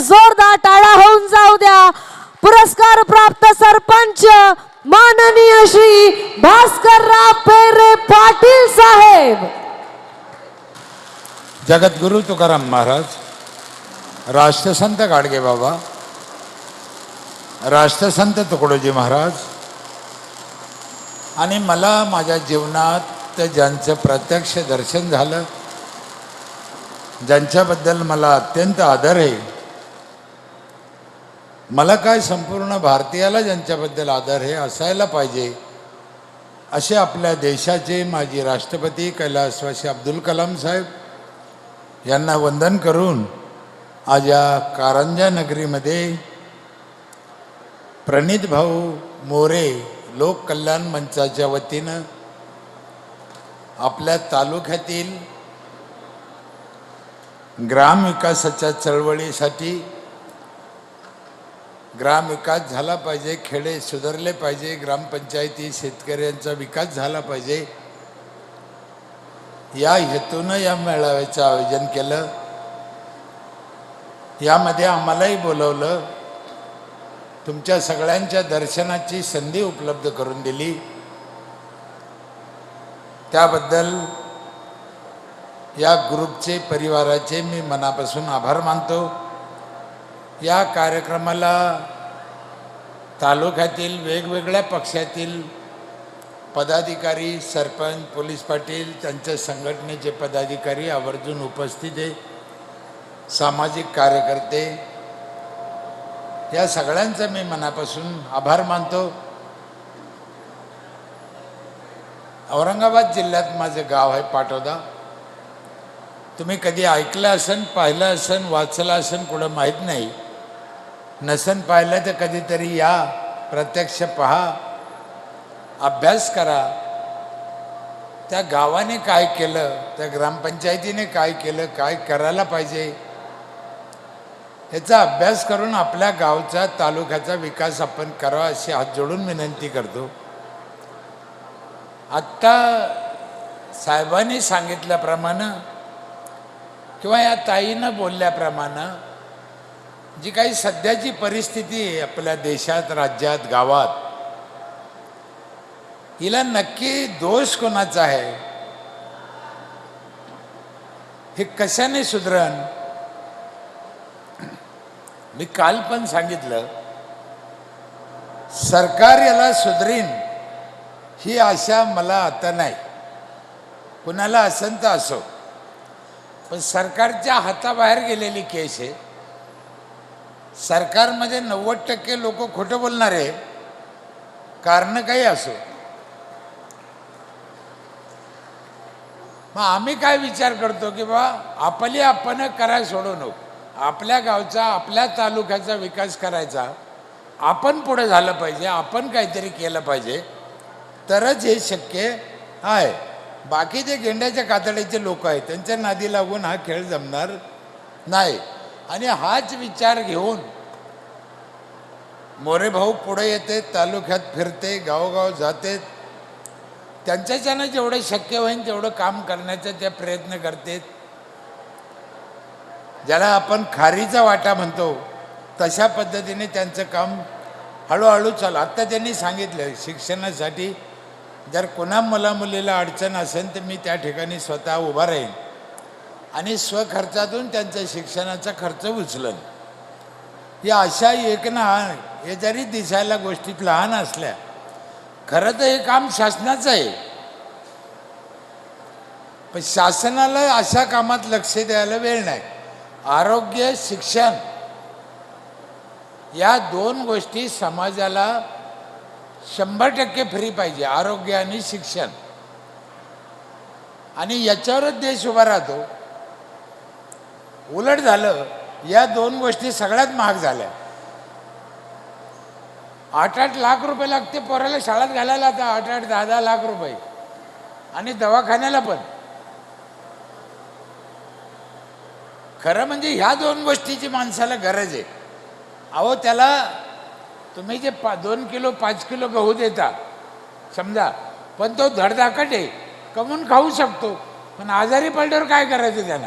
जोरदार टाळ्या होऊन जाऊ द्या। पुरस्कार प्राप्त सरपंच माननीय श्री भास्करराव पेरे पाटील साहेब। जगद्गुरु तुकाराम महाराज, राष्ट्रसंत गाडगे बाबा, राष्ट्रसंत तुकडोजी महाराज आणि मला माझ्या जीवनात ज्यांचं प्रत्यक्ष दर्शन झालं, ज्यांच्याबद्दल मला अत्यंत आदर आहे, मला काय संपूर्ण भारतीयाला ज्यांच्याबद्दल आदर आहे असायला पाहिजे, असे आपल्या देशाचे माजी राष्ट्रपती कैलासवासी अब्दुल कलाम साहेब यांना वंदन करून आज या कारंजा नगरीमध्ये प्रणित भाऊ मोरे लोक कल्याण मंचाच्या वतीनं आपल्या तालुक्यातील ग्रामविकासाच्या चळवळीसाठी, ग्रामविकास झाला पाहिजे, खेडे सुधारले पाहिजे, ग्रामपंचायती शेतकऱ्यांचा विकास झाला पाहिजे, या हेतूनं या मेळाव्याचं आयोजन केलं। यामध्ये आम्हालाही बोलवलं, तुमच्या सगळ्यांच्या दर्शनाची संधी उपलब्ध करून दिली, त्याबद्दल या ग्रुपचे परिवाराचे मी मनापासून आभार मानतो। या कार्यक्रमाला तालुक्यातील वेगवेगळ्या पक्षातील पदाधिकारी, सरपंच, पोलीस पाटील, त्यांच्या संघटनेचे पदाधिकारी आवर्जून उपस्थित आहे, सामाजिक कार्यकर्ते, या सगळ्यांचा मी मनापासून आभार मानतो। औरंगाबाद जिल्ह्यात माझं गाव आहे पाटोदा। तुम्ही कधी ऐकलं असन, पाहिलं असन, वाचलं असन, कुठं माहीत नाही, नसन पाहिलं तर कधीतरी या, प्रत्यक्ष पहा, अभ्यास करा, त्या गावाने काय केलं, त्या ग्रामपंचायतीने काय केलं, काय करायला पाहिजे, याचा अभ्यास करून आपल्या गावचा, तालुक्याचा विकास आपण करावा अशी हात जोडून विनंती करतो। आत्ता साहेबांनी सांगितल्याप्रमाणे किंवा या ताईनं बोलल्याप्रमाणे जी काही सध्याची परिस्थिती आहे आपल्या देशात, राज्यात, गावात, हिला नक्की दोष कोणाचा आहे, हे कशाने सुधरण? मी काल पण सांगितलं, सरकार याला सुधरीन ही आशा मला आता नाही, कुणाला असन तर असो, पण सरकारच्या हाताबाहेर गेलेली केस आहे। सरकारमध्ये 90% लोक खोटं बोलणारे, कारण काही असो। मग आम्ही काय विचार करतो की बा आपली आपण करायला सोडू नको, आपल्या गावचा, आपल्या तालुक्याचा विकास करायचा, आपण पुढे झालं पाहिजे, आपण काहीतरी केलं पाहिजे, तरच हे शक्य आहे। बाकी जे गेंड्याच्या कातडीचे लोक आहेत त्यांच्या नादी लागून हा खेळ जमणार नाही। आणि हाच विचार घेऊन मोरे भाऊ पुढे येते, तालुक्यात फिरते, गावोगाव जाते, त्यांच्याच्यानं जेवढं शक्य होईल तेवढं काम करण्याचा त्या प्रयत्न करते। ज्याला आपण खारीचा वाटा म्हणतो तशा पद्धतीने त्यांचं काम हळूहळू चालू। आत्ता त्यांनी सांगितलं, शिक्षणासाठी जर कोणा मुलामुलीला अडचण असेल तर मी त्या ठिकाणी स्वतः उभा राहीन आणि स्वखर्चातून त्यांच्या शिक्षणाचा खर्च उचलन। या अशा एक ना, हे जरी दिसायला गोष्टीत लहान असल्या, खरं तर हे काम शासनाचं आहे, पण शासनाला अशा कामात लक्ष द्यायला वेळ नाही। आरोग्य, शिक्षण या दोन गोष्टी समाजाला 100% फ्री पाहिजे, आरोग्य आणि शिक्षण, आणि याच्यावरच देश उभा राहतो। उलट झालं, या दोन गोष्टी सगळ्यात महाग झाल्या। 8-8 लाख रुपये लागते पोराला शाळेत घालायला, आता 8-8, 10-10 लाख रुपये, आणि दवाखान्याला पण। खरं म्हणजे ह्या दोन गोष्टीची माणसाला गरज आहे। अहो, त्याला तुम्ही जे 2 किलो 5 किलो गहू देता समजा, पण तो धडधाकट आहे, कमवून खाऊ शकतो, पण आजारी पडल्यावर काय करायचं त्याला?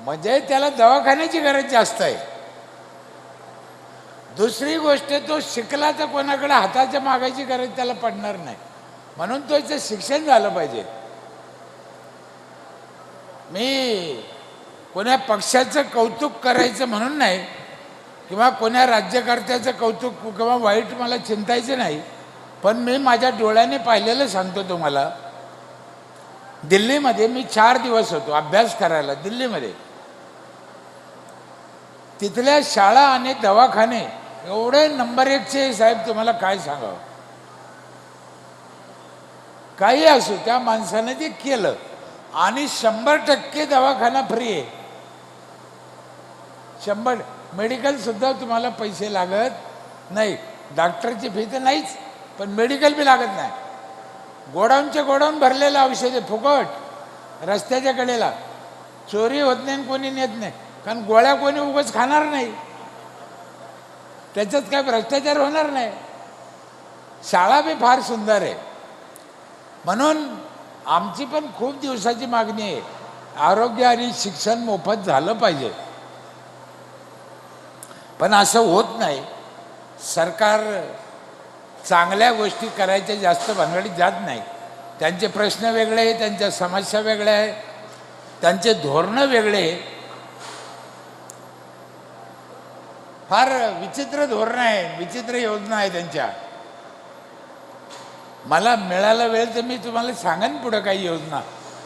म्हणजे त्याला दवाखान्याची गरज जास्त आहे. दुसरी गोष्ट, तो शिकला तर कोणाकडे हाताच्या मागायची गरज त्याला पडणार नाही. म्हणून तो इथं शिक्षण झालं पाहिजे. मी कोण्या पक्षाचं कौतुक करायचं म्हणून नाही, किंवा कोण्या राज्यकर्त्याचं कौतुक किंवा वाईट मला चिंतायचं नाही, पण मी माझ्या डोळ्याने पाहिलेलं सांगतो तुम्हाला. दिल्लीमध्ये मी 4 दिवस होतो अभ्यास करायला दिल्लीमध्ये. तिथल्या शाळा आणि दवाखाने एवढे नंबर 1चे साहेब, तुम्हाला काय सांगावं. काही असो, त्या माणसाने ते केलं आणि 100% दवाखाना फ्री आहे. 100 मेडिकल सुद्धा तुम्हाला पैसे लागत नाही. डॉक्टरची फी तर नाहीच, पण मेडिकल बी लागत नाही. गोडाऊनचे गोडाऊन भरलेलं औषधे फुकट, रस्त्याच्या कडेला. चोरी होत नाही, कोणी नेत नाही, कारण गोळ्या कोणी उगाच खाणार नाही, त्याच्यात काय भ्रष्टाचार होणार नाही. शाळा बी फार सुंदर आहे. म्हणून आमची पण खूप दिवसाची मागणी आहे, आरोग्य आणि शिक्षण मोफत झालं पाहिजे. पण असं होत नाही. सरकार चांगल्या गोष्टी करायच्या जास्त भानगडीत जात नाही. त्यांचे प्रश्न वेगळे आहे, त्यांच्या समस्या वेगळ्या आहे, त्यांचे धोरणं वेगळे आहे. फार विचित्र धोरणं आहे, विचित्र योजना आहे त्यांच्या. मला मिळाला वेळ तर मी तुम्हाला सांगेन पुढं काही योजना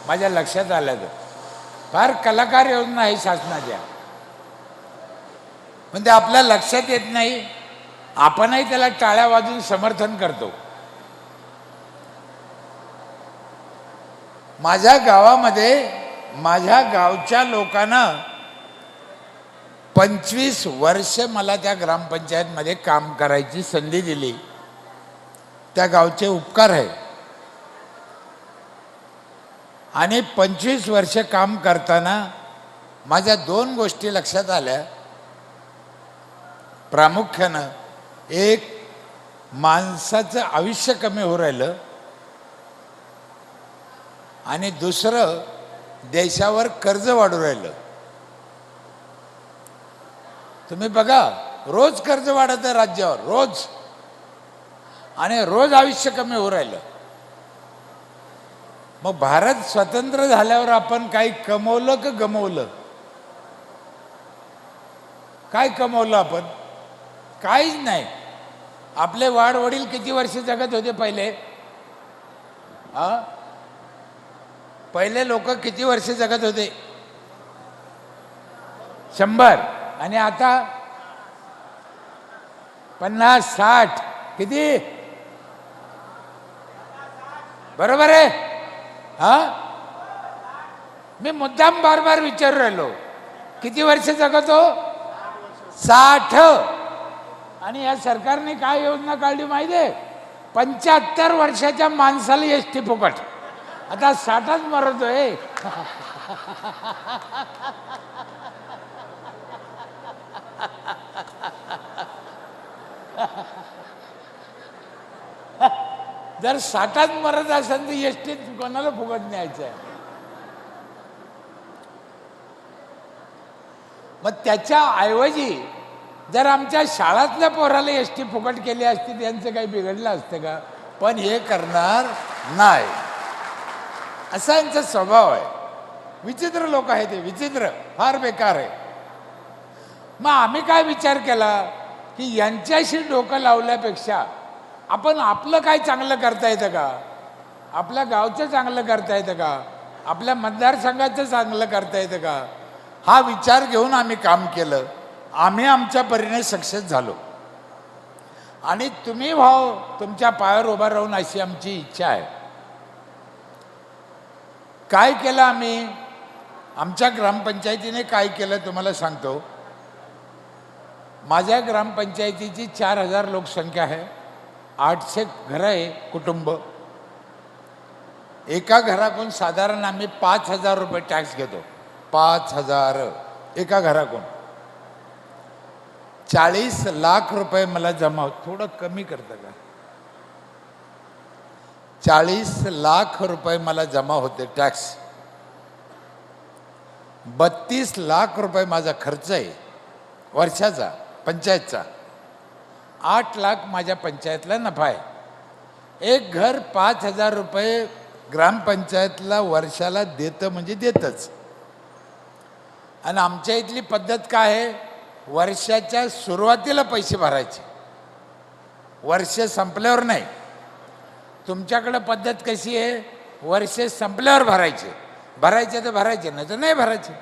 माझ्या लक्षात आल्या तर. फार कलाकार योजना आहे शासनाच्या, पण ते आपल्या लक्षात येत नाही. आपणही त्याला टाळ्या वाजून समर्थन करतो. माझ्या गावामध्ये माझ्या गावच्या लोकांना 25 वर्ष मला त्या ग्रामपंचायतमध्ये काम करायची संधी दिली. त्या गावचे उपकार आहे. आणि 25 वर्ष काम करताना माझ्या 2 गोष्टी लक्षात आल्या. प्रामुख्यानं एक, माणसाचं आयुष्य कमी होऊ राहिलं, आणि दुसरं, देशावर कर्ज वाढू राहिलं. तुम्ही बघा, रोज कर्ज वाढत आहे राज्यावर, रोज, आणि रोज आयुष्य कमी होऊ राहिलं. मग भारत स्वतंत्र झाल्यावर आपण काही कमवलं का गमवलं? काय कमवलं आपण? काहीच नाही. आपले वाडवडील किती वर्ष जगत होते पहिले? पहिले लोक किती वर्ष जगत होते? 100. आणि आता 50, 60, किती? बरोबर आहे. मी मुद्दाम बार बार विचारू राहिलो, किती वर्ष जगतो? 60. आणि या सरकारने काय योजना काढली माहिती आहे? 75 वर्षाच्या माणसाला एसटी फुकट. आता 60च मरतोय. जर 60च मरत असेल तर एसटीत कोणाला फुकट न्यायचं आहे? मग त्याच्या ऐवजी जर आमच्या शाळातल्या पोराला एसटी फुकट केली असती, त्यांचं काही बिघडलं असतं का? पण हे करणार नाही. असा यांचा स्वभाव आहे. विचित्र लोक आहे ते, विचित्र, फार बेकार आहे. मग आम्ही काय विचार केला की यांच्याशी डोकं लावल्यापेक्षा आपण आपलं काय चांगलं करता येतं का? आपल्या गावचं चांगलं करता येतं का? आपल्या मतदारसंघाचं चांगलं करता येतं का? हा विचार घेऊन आम्ही काम केलं. आम्ही आमच्या परीने सक्सेस झालो. आणि तुम्ही भाऊ तुमच्या पायावर उभा राहून अशी आमची इच्छा आहे. काय केलं आम्ही? आमच्या ग्रामपंचायतीने काय केलं तुम्हाला सांगतो. माझ्या ग्रामपंचायतीची 4000 लोकसंख्या आहे. 800 घरं आहे, कुटुंब. एका घराकडून साधारण आम्ही 5000 रुपये टॅक्स घेतो. 5000 एका घराकडून. 40 लाख रुपये मला जमा होत. थोडं कमी करतं का? 40 लाख रुपये मला जमा होते टॅक्स. 32 लाख रुपये माझा खर्च आहे वर्षाचा पंचायतचा. 8 लाख माझ्या पंचायतला नफा आहे. एक घर 5,000 रुपये ग्रामपंचायतला वर्षाला देतं म्हणजे देतच. आणि आमच्या इथली पद्धत काय आहे, वर्षाच्या सुरुवातीला पैसे भरायचे, वर्ष संपल्यावर नाही. तुमच्याकडं पद्धत कशी आहे, वर्ष संपल्यावर भरायचे. भरायचे तर भरायचे, नाही तर नाही भरायचे.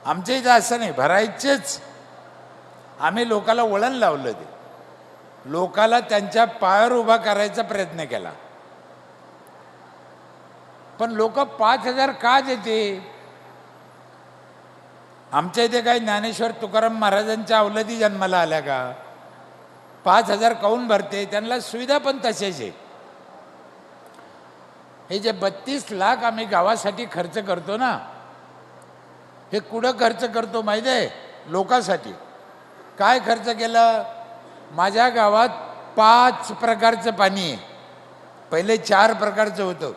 आमच्या इथं असं नाही, भरायचेच. आम्ही लोकाला वळण लावलं, ते लोकाला त्यांच्या पायावर उभा करायचा प्रयत्न केला. पण लोक 5,000 का देते? आमच्या इथे काही ज्ञानेश्वर तुकाराम महाराजांच्या अवलदी जन्माला आल्या का? 5,000 काऊन भरते? त्यांना सुविधा पण तशाच आहे. हे जे 32 लाख आम्ही गावासाठी खर्च करतो ना, हे कुठं खर्च करतो माहिती आहे? लोकांसाठी. काय खर्च केलं? माझ्या गावात 5 प्रकारचं पाणी आहे. पहिले 4 प्रकारचं होतं,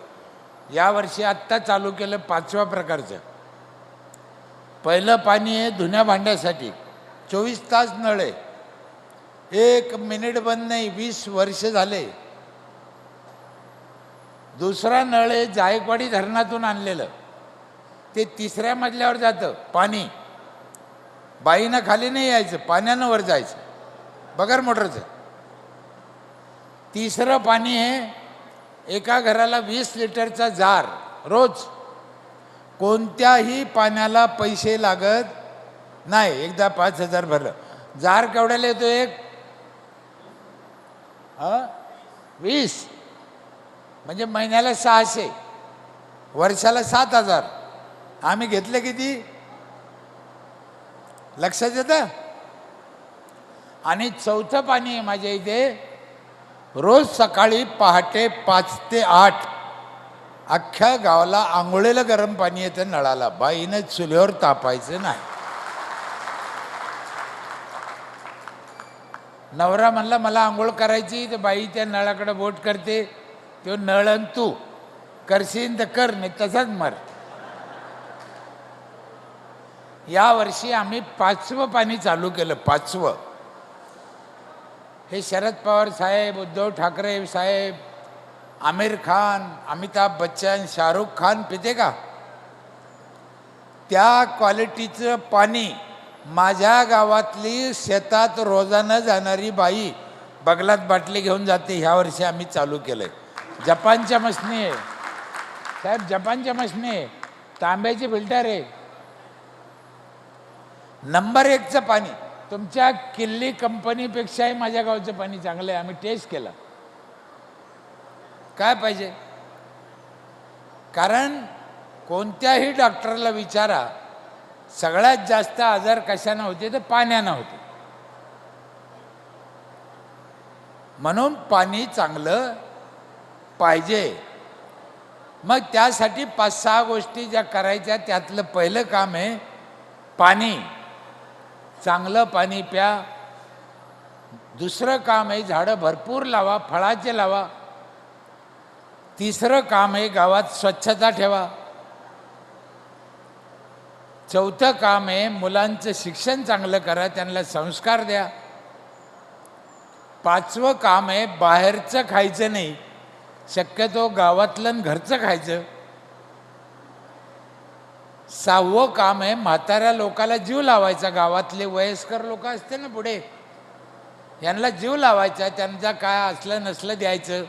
यावर्षी आत्ता चालू केलं 5व्या प्रकारचं. पहिलं पाणी आहे धुण्या भांड्यासाठी, 24 तास नळ आहे, 1 मिनिट बंद नाही, 20 वर्ष झाले. दुसरा नळ आहे जायकवाडी धरणातून आणलेलं, ते 3ऱ्या मजल्यावर जातं पाणी. बाईनं खाली नाही यायचं, पाण्यानं वर जायचं, बगर मोटरचं. तिसरं पाणी आहे एका घराला 20 लिटरचा जार रोज. कोणत्याही पाण्याला पैसे लागत नाही. एकदा 5,000 भरलं. जार केवढ्याला येतो? 20 म्हणजे महिन्याला 600, वर्षाला 7,000. आम्ही घेतले किती? लक्षात येतं? आणि चौथं पाणी आहे माझ्या इथे, रोज सकाळी पहाटे 5 ते 8 अख्ख्या गावाला आंघोळीला गरम पाणी येतं नळाला. बाईनं चुलीवर तापायचं नाही. नवरा म्हणला मला आंघोळ करायची, तर बाई त्या नळाकडे बोट करते, तो नळन तू करशील तर कर, नाही तसाच मर. या वर्षी आम्ही 5वं पाणी चालू केलं. 5वं. हे शरद पवार साहेब, उद्धव ठाकरे साहेब, आमिर खान, अमिताभ बच्चन, शाहरुख खान पिते का? त्या क्वालिटीचं पाणी माझ्या गावातली शेतात रोजानं जाणारी बाई बगलात बाटली घेऊन जाते. ह्या वर्षी आम्ही चालू केलंय. जपानच्या मशनी आहे साहेब, जपानच्या मशनी आहे, तांब्याची फिल्टर आहे. नंबर 1चं पाणी. तुमच्या किल्ली कंपनीपेक्षाही माझ्या गावचं पाणी चांगलं आहे. आम्ही टेस्ट केला. काय पाहिजे? कारण कोणत्याही डॉक्टरला विचारा, सगळ्यात जास्त आजार कशानं होते? तर पाण्यानं होते. म्हणून पाणी चांगलं पाहिजे. मग त्यासाठी 5-6 गोष्टी ज्या करायच्या, त्यातलं पहिलं काम आहे पाणी. चांगलं पाणी प्या. दुसरं काम आहे झाडं भरपूर लावा, फळाचे लावा. तिसरं काम आहे गावात स्वच्छता ठेवा. चौथं काम आहे मुलांचं शिक्षण चांगलं करा, त्यांना संस्कार द्या. 5वं काम आहे बाहेरचं खायचं नाही, शक्यतो गावातलं आणि घरचं खायचं. 6वं काम आहे म्हाताऱ्या लोकाला जीव लावायचा. गावातले वयस्कर लोक असते ना पुढे, यांना जीव लावायचा, त्यांचा काय असलं नसलं द्यायचं,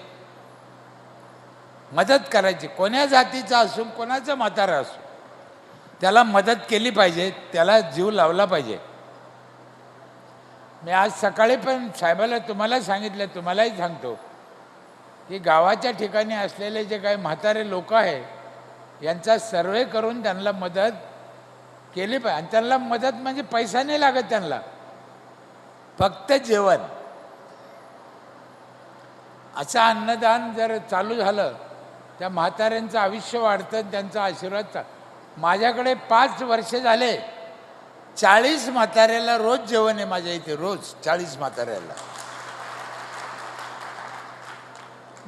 मदत करायची. कोण्या जातीचा असो, कोणाचं म्हातारा असो, त्याला मदत केली पाहिजे, त्याला जीव लावला पाहिजे. मी आज सकाळी पण साहेबाला तुम्हाला सांगितलं, तुम्हालाही सांगतो की गावाच्या ठिकाणी असलेले जे काही म्हातारे लोक आहे, यांचा सर्वे करून त्यांना मदत केली पाहिजे. आणि त्यांना मदत म्हणजे पैसा नाही लागत, त्यांना फक्त जेवण. असं अन्नदान जर चालू झालं, त्या म्हाताऱ्यांचं आयुष्य वाढतं, त्यांचा आशीर्वाद. माझ्याकडे 5 वर्ष झाले 40 म्हाताऱ्याला रोज जेवण आहे माझ्या इथे. रोज 40 म्हाताऱ्याला.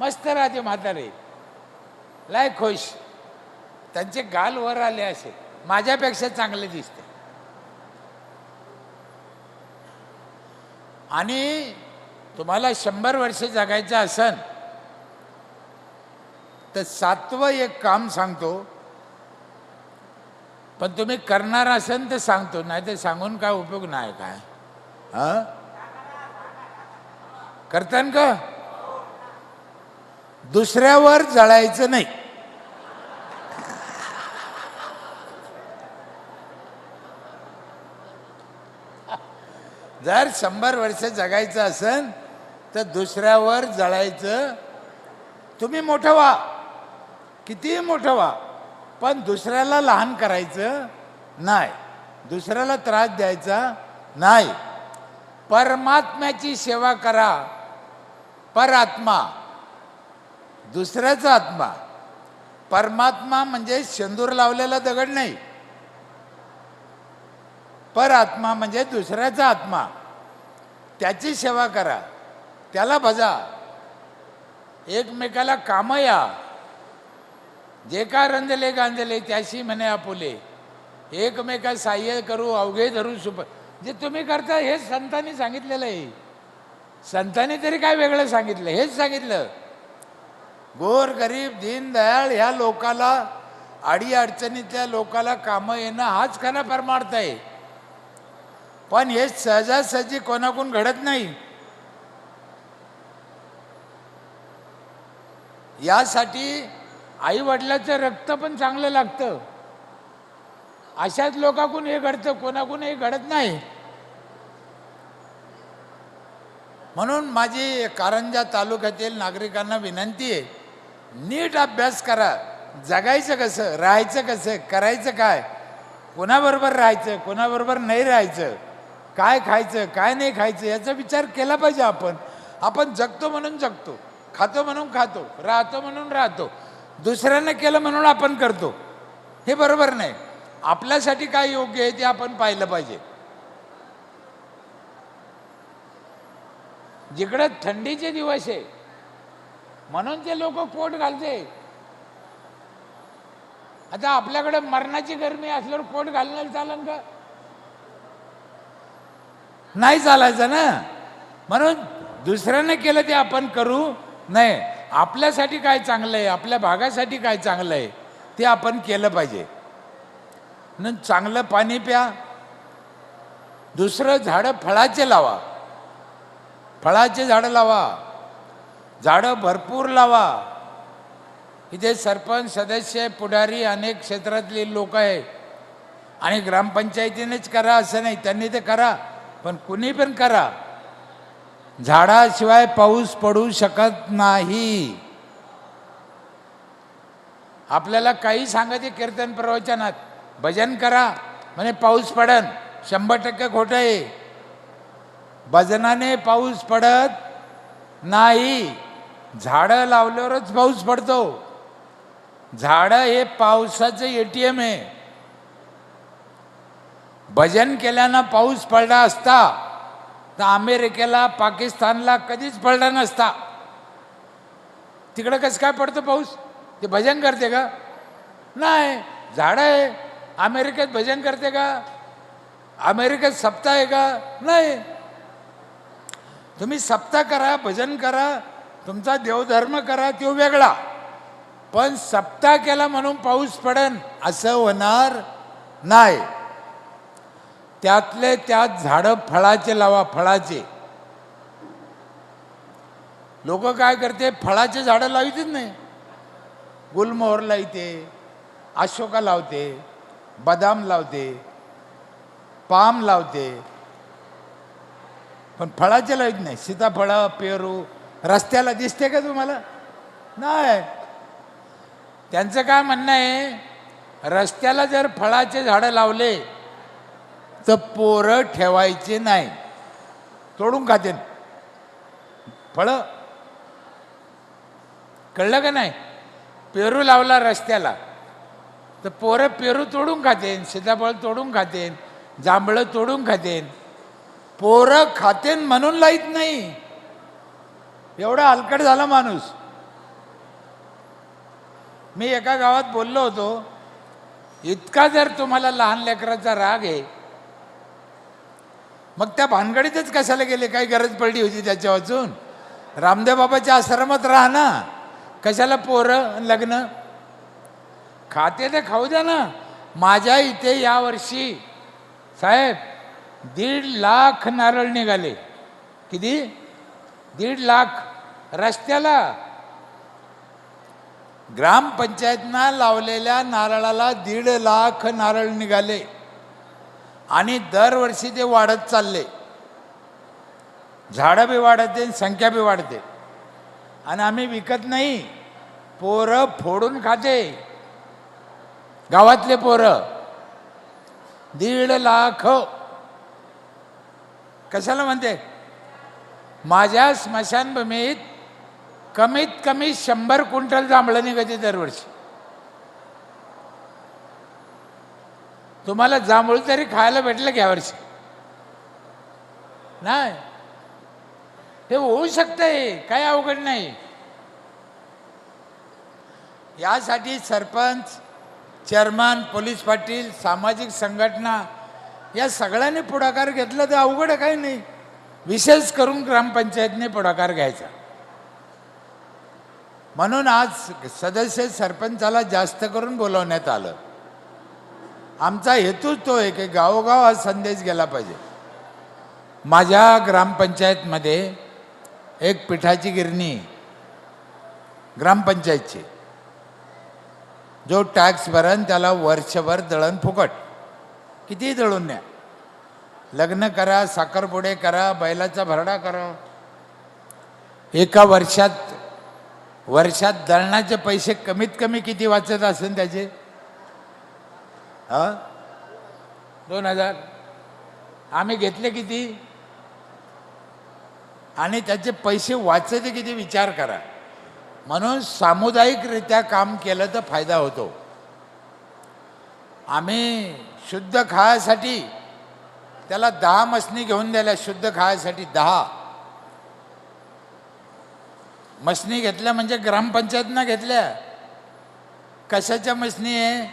मस्त राहते म्हातारे, लय खुश. त्यांचे गाल वर आले असे, माझ्यापेक्षा चांगले दिसते. आणि तुम्हाला 100 वर्ष जगायचं असन तर 7वं एक काम सांगतो, पण तुम्ही करणार असेल तर सांगतो, नाही तर सांगून काय उपयोग नाही. काय हा करतान का? दुसऱ्यावर जळायचं नाही. जर 100 वर्ष जगायचं असेल तर दुसऱ्यावर जळायचं. तुम्ही मोठं व्हा, कितीही मोठं व्हा, पण दुसऱ्याला लहान करायचं नाही, दुसऱ्याला त्रास द्यायचा नाही. परमात्म्याची सेवा करा. परात्मा, दुसऱ्याचा आत्मा. परमात्मा म्हणजे शेंदूर लावलेला दगड नाही. परात्मा म्हणजे दुसऱ्याचा आत्मा. त्याची सेवा करा, त्याला भजा, एकमेकाला काम या. जे का रंजले गांजले त्याशी म्हणे आपुले, एकमेका साह्य करू अवघे धरू सुप. जे तुम्ही करता हेच संतांनी सांगितलेलं आहे. संतांनी तरी काय वेगळं सांगितलं? हेच सांगितलं. गोर गरीब दीनदयाळ ह्या लोकाला, आडी अडचणीतल्या लोकाला कामं येणं हाच खरा परमार्थ आहे. पण हे सहजासहजी कोणाकडून घडत नाही. यासाठी आई वडिलाचं रक्त पण चांगलं लागतं. अशाच लोकांकडून हे घडतं, कोणाकडून हे घडत नाही. म्हणून माझी कारंजा तालुक्यातील नागरिकांना विनंती आहे, नीट अभ्यास करा. जगायचं कसं, राहायचं कसं, करायचं काय, कोणाबरोबर राहायचं, कोणाबरोबर नाही राहायचं, काय खायचं काय नाही खायचं, याचा विचार केला पाहिजे. आपण जगतो म्हणून जगतो, खातो म्हणून खातो, राहतो म्हणून राहतो. दुसऱ्यानं केलं म्हणून आपण करतो, हे बरोबर नाही. आपल्यासाठी काय योग्य आहे ते आपण पाहिलं पाहिजे. जिकडे थंडीचे दिवस आहे म्हणून ते लोक कोट घालते. आता आपल्याकडे मरणाची गरमी असल्यावर कोट घालण्याला चालेल का? नाही चालायचं ना. म्हणून दुसऱ्याने केलं ते आपण करू नये. आपल्यासाठी काय चांगलं आहे, आपल्या भागासाठी काय चांगलं आहे ते आपण केलं पाहिजे. म्हणून चांगलं पाणी प्या. दुसरं झाडं फळाचे लावा, फळाचे झाडं लावा, झाडं भरपूर लावा. इथे सरपंच सदस्य पुढारी अनेक क्षेत्रातले लोक आहे. आणि ग्रामपंचायतीनेच करा असं नाही, त्यांनी ते करा, पण कुणी पण करा. झाडाशिवाय पाऊस पडू शकत नाही. आपल्याला काही सांगायचे कीर्तन प्रवचनात, भजन करा म्हणे पाऊस पडन, 100% खोटं आहे. भजनाने पाऊस पडत नाही. झाडं लावल्यावरच पाऊस पडतो. झाडं हे पावसाचं ATM आहे. भजन केल्यानं पाऊस पडला असता तर अमेरिकेला पाकिस्तानला कधीच पडला नसता. तिकडं कसं काय पडतो पाऊस? ते भजन करते का? नाही. झाडं आहे. अमेरिकेत भजन करते का? अमेरिकेत सप्ताह आहे का? नाही. तुम्ही सप्ताह करा, भजन करा, तुमचा देवधर्म करा, तो वेगळा. पण सप्ताह केला म्हणून पाऊस पडन असं होणार नाही. त्यातले त्यात झाडं फळाचे लावा, फळाचे. लोक काय करते, फळाचे झाडं लावतच नाही. गुलमोहर लावते, अशोका लावते, बदाम लावते, पाम लावते, पण फळाचे लावत नाही. सीताफळं, पेरू रस्त्याला दिसते का तुम्हाला? नाही. त्यांचं काय म्हणणं आहे, रस्त्याला जर फळाचे झाडं लावले तर पोरं ठेवायचे नाही, तोडून खाते फळं. कळलं का नाही? पेरू लावला रस्त्याला तर पोरं पेरू तोडून खातेन, सीताफळ तोडून खातेन, जांभळं तोडून खातेन. पोरं खातेन म्हणून लाईत नाही. एवढा हलकट झाला माणूस. मी एका गावात बोललो होतो, इतका जर तुम्हाला लहान लेकराचा राग आहे, मग त्या भानगडीतच कशाला गेले? काही गरज पडली होती त्याच्या वाचून? रामदेव बाबाच्या आश्रमात राहा ना, कशाला पोरं लग्न? खाते ते खाऊ द्या ना. माझ्या इथे यावर्षी साहेब 1.5 लाख नारळ निघाले. किती? 1.5 लाख रस्त्याला. ग्रामपंचायतनं लावलेल्या नारळाला 1.5 लाख नारळ निघाले आणि दरवर्षी ते वाढत चालले. झाडं बी वाढते, संख्या बी वाढते. आणि आम्ही विकत नाही, पोरं फोडून खाते. गावातले पोरं 1.5 लाख. कशाला म्हणते? माझ्या स्मशानभूमीत कमीत कमी 100 क्विंटल जांभळं निघते दरवर्षी. तुम्हाला जांभूळ तरी खायला भेटलं की यावर्षी? नाही. हे होऊ शकतंय, काही अवघड नाही. यासाठी सरपंच, चेअरमन, पोलीस पाटील, सामाजिक संघटना या सगळ्यांनी पुढाकार घेतला तर अवघड काही नाही. विशेष करून ग्रामपंचायतने पुढाकार घ्यायचा. म्हणून आज सदस्य सरपंचाला जास्त करून बोलवण्यात आलं. आमचा हेतूच तो आहे की गावोगाव हा संदेश गेला पाहिजे. माझ्या ग्रामपंचायतमध्ये एक पिठाची गिरणी ग्रामपंचायतची, जो टॅक्स भरण त्याला वर्षभर दळण फुकट. किती दळून न्या, लग्न करा, साखरपुडे करा, बैलाचा भरडा करा. एका वर्षात दळणाचे पैसे कमीत कमी किती वाचत असेल त्याचे? 2,000. आम्ही घेतले किती? आणि त्याचे पैसे वाचते किती विचार करा. म्हणून सामुदायिकरित्या काम केलं तर फायदा होतो. आम्ही शुद्ध खायासाठी त्याला 10 म्हसनी घेऊन द्यायला. शुद्ध खायासाठी 10 म्हसनी घेतल्या म्हणजे ग्रामपंचायतनं घेतल्या. कशाच्या म्हसनी आहे?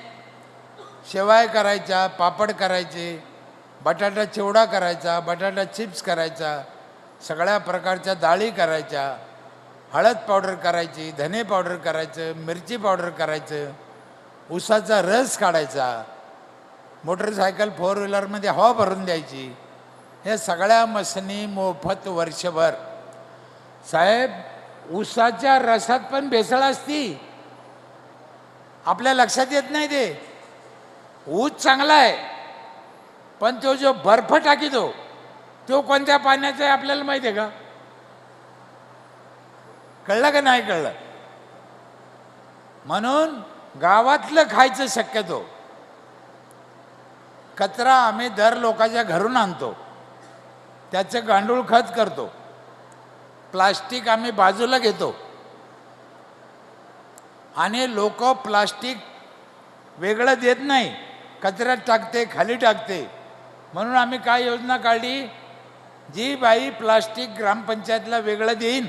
शेवाय करायच्या, पापड करायचे, बटाटा चिवडा करायचा, बटाटा चिप्स करायचा, सगळ्या प्रकारच्या डाळी करायच्या, हळद पावडर करायची, धने पावडर करायचं, मिरची पावडर करायचं, ऊसाचा रस काढायचा, मोटरसायकल 4 व्हीलरमध्ये हवा भरून द्यायची. हे सगळ्या मसनी मोफत वर्षभर. साहेब, ऊसाच्या रसात पण भेसळ असती, आपल्या लक्षात येत नाही. ते ऊस चांगला आहे, पण तो जो बर्फ टाकीतो तो कोणत्या पाण्याचा आहे आपल्याला माहिती आहे का? कळलं का नाही कळलं? म्हणून गावातलं खायचं शक्यतो. कचरा आम्ही दर लोकांच्या घरून आणतो, त्याचं गांडूळ खत करतो. प्लास्टिक आम्ही बाजूला घेतो आणि लोक प्लास्टिक वेगळं देत नाही, कचऱ्यात टाकते, खाली टाकते. म्हणून आम्ही काय योजना काढली? जी बाई प्लास्टिक ग्रामपंचायतला वेगळं देईन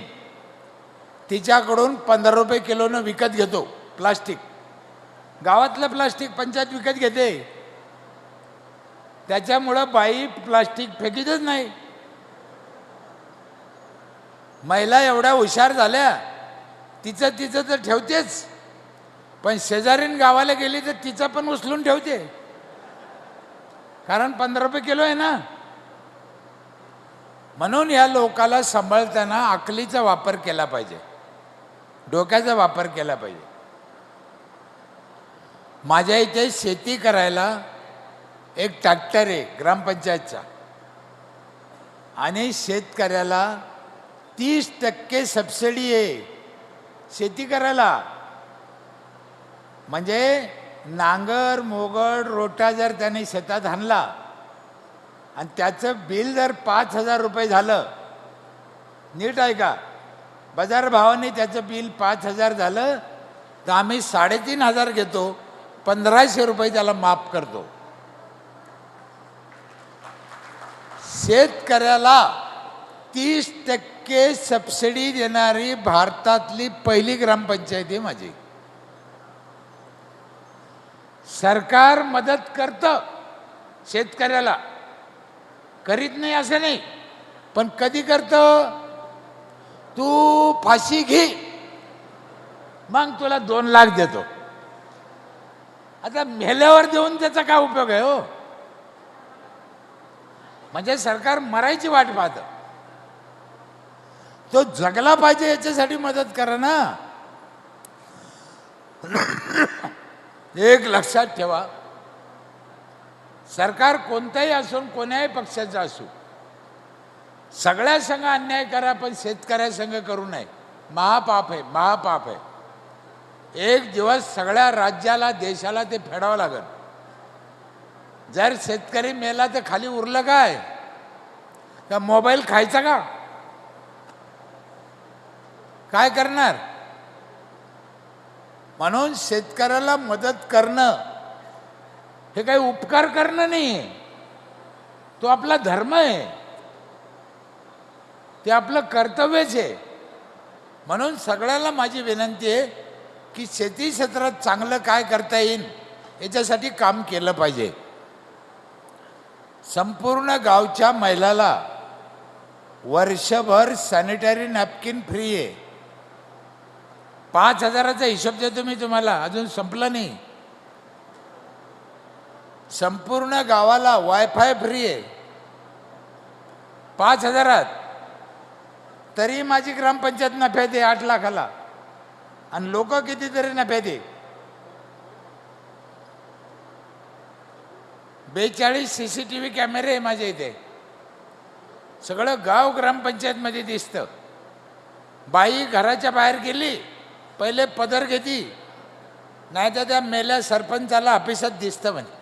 तिच्याकडून 15 रुपये किलोनं विकत घेतो. प्लास्टिक, गावातलं प्लास्टिक पंचायत विकत घेते. त्याच्यामुळं बाई प्लास्टिक फेकीतच नाही. महिला एवढ्या हुशार झाल्या, तिचं तर ठेवतेच, पण शेजारीन गावाला गेली तर तिचं पण उचलून ठेवते, कारण 15 रुपये किलो आहे ना. म्हणून या लोकाला सांभाळताना अकलीचा वापर केला पाहिजे, डोक्याचा वापर केला पाहिजे. माझ्या इथे शेती करायला एक ट्रॅक्टर आहे ग्रामपंचायतचा, आणि शेतकऱ्याला 30% सबसिडी आहे शेती करायला. म्हणजे नांगर, मोगड, रोटा जर त्याने शेतात आणला आणि त्याचं बिल जर 5,000 रुपये झालं, नीट आहे का, बाजार भावाने त्याचं बिल 5,000 झालं तर आम्ही 3,500 घेतो, 1,500 रुपये त्याला माफ करतो. शेतकऱ्याला 30% सबसिडी देणारी भारतातली पहिली ग्रामपंचायत आहे माझी. सरकार मदत करतं शेतकऱ्याला, करीत नाही असं नाही, पण कधी करतं? तू फाशी घे, मग तुला 2 लाख देतो. आता मेल्यावर देऊन त्याचा काय उपयोग आहे हो? म्हणजे सरकार मरायची वाट पाहतं. तो जगला पाहिजे याच्यासाठी मदत करा ना. एक लक्षात ठेवा, सरकार कोणताही असून कोण्याही पक्षाचं असू, सगळ्या संघ अन्याय करा पण शेतकऱ्यासंग करू नये. महापाप आहे, महापाप आहे. एक दिवस सगळ्या राज्याला देशाला ते फेडावं लागेल. जर शेतकरी मेला तर खाली उरलं काय? का मोबाईल खायचा का? काय करणार? म्हणून शेतकऱ्याला मदत करणं हे काही उपकार करणं नाही, तो आपला धर्म आहे, ते आपलं कर्तव्यच आहे. म्हणून सगळ्याला माझी विनंती आहे की शेती क्षेत्रात चांगलं काय करता येईल याच्यासाठी काम केलं पाहिजे. संपूर्ण गावच्या महिलाला वर्षभर सॅनिटरी नॅपकिन फ्री आहे. 5,000चा हिशोब देतो मी तुम्हाला, अजून संपलं नाही. संपूर्ण गावाला वायफाय फ्री आहे 5,000. तरी माझी ग्रामपंचायत नफ्यात आहे 8 लाखाला, आणि लोक कितीतरी नफ्यात आहे. 42 CCTV कॅमेरे आहे माझ्या इथे. सगळं गाव ग्रामपंचायतमध्ये दिसतं. बाई घराच्या बाहेर गेली पहिले पदर घेती, नाही तर त्या मेल्या सरपंचाला ऑफिसात दिसतं म्हणे.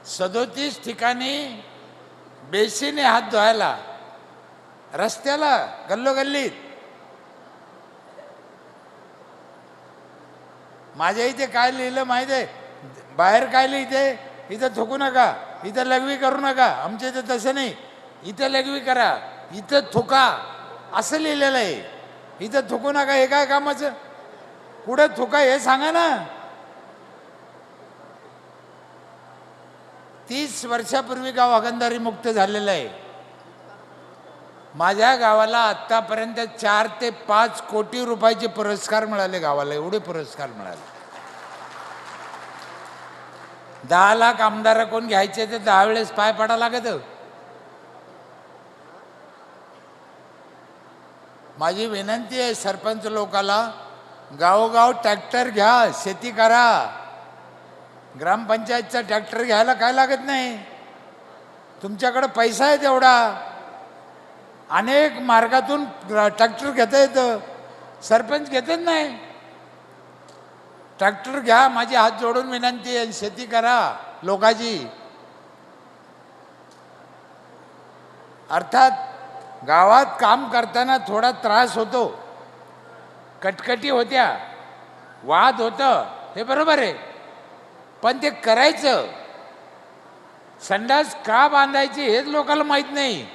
सदोतीस ठिकाणी बेसिने हात धुवायला, रस्त्याला, गल्लोगल्लीत. माझ्या इथे काय लिहिलं माहिती आहे? बाहेर काय लिहिते? इथं थुकू नका, इथं लघवी करू नका. आमच्या इथं तसं नाही, इथं लघवी करा, इथं थुका असं लिहिलेलं आहे. इथं थुकू नका हे काय कामाचं? पुढे थुका हे सांगा ना. 30 वर्षापूर्वी गाव हागणदारी मुक्त झालेलं आहे. माझ्या गावाला आत्तापर्यंत 4 ते 5 कोटी रुपयाचे पुरस्कार मिळाले. गावाला एवढे पुरस्कार मिळाले. 10 लाख आमदार कोण घ्यायचे तर 10 वेळेस पाय पडा लागत. माझी विनंती आहे सरपंच लोकाला, गावोगाव ट्रॅक्टर घ्या, शेती करा. ग्रामपंचायतचा ट्रॅक्टर घ्यायला काय लागत नाही, तुमच्याकडे पैसा आहे तेवढा. अनेक मार्गातून ट्रॅक्टर घेता येतं, सरपंच घेतच नाही. ट्रॅक्टर घ्या, माझी हात जोडून विनंती आहे, शेती करा लोकांची. अर्थात गावात काम करताना थोडा त्रास होतो, कटकटी होत्या, वाद होतं, हे बरोबर आहे, पण ते करायचं. संडास का बांधायची हेच लोकांना माहीत नाही.